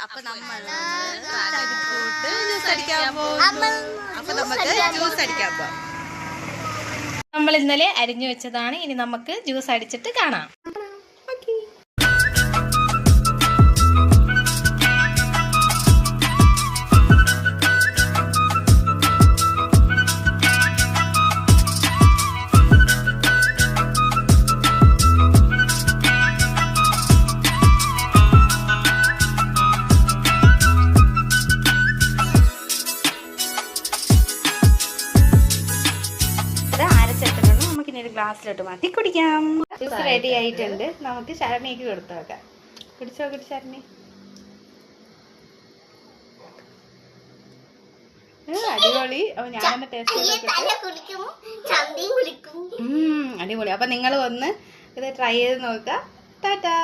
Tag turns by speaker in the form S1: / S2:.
S1: അപ്പൊ നമ്മൾ ജ്യൂസ് അടിക്കാൻ പോകും. അപ്പൊ നമുക്ക് ജ്യൂസ് അടിക്കാൻ പോകാം.
S2: നമ്മൾ ഇന്നലെ അരിഞ്ഞു വെച്ചതാണ്. ഇനി നമുക്ക് ജ്യൂസ് അടിച്ചിട്ട് കാണാം.
S1: ഗ്ലാസ്സിലോട്ട് മാറ്റി കുടിക്കാം. ജ്യൂസ് റെഡി ആയിട്ടുണ്ട്. നമുക്ക് ശരണ്യക്ക് കൊടുത്തു നോക്കാം. കുടിച്ചോ ശരണി. അടിപൊളി. അപ്പൊ ഞാനൊന്ന് ടേസ്റ്റ് അടിപൊളി. അപ്പൊ നിങ്ങൾ ഒന്ന് ഇത് ട്രൈ ചെയ്ത് നോക്കാം. ടാറ്റാ.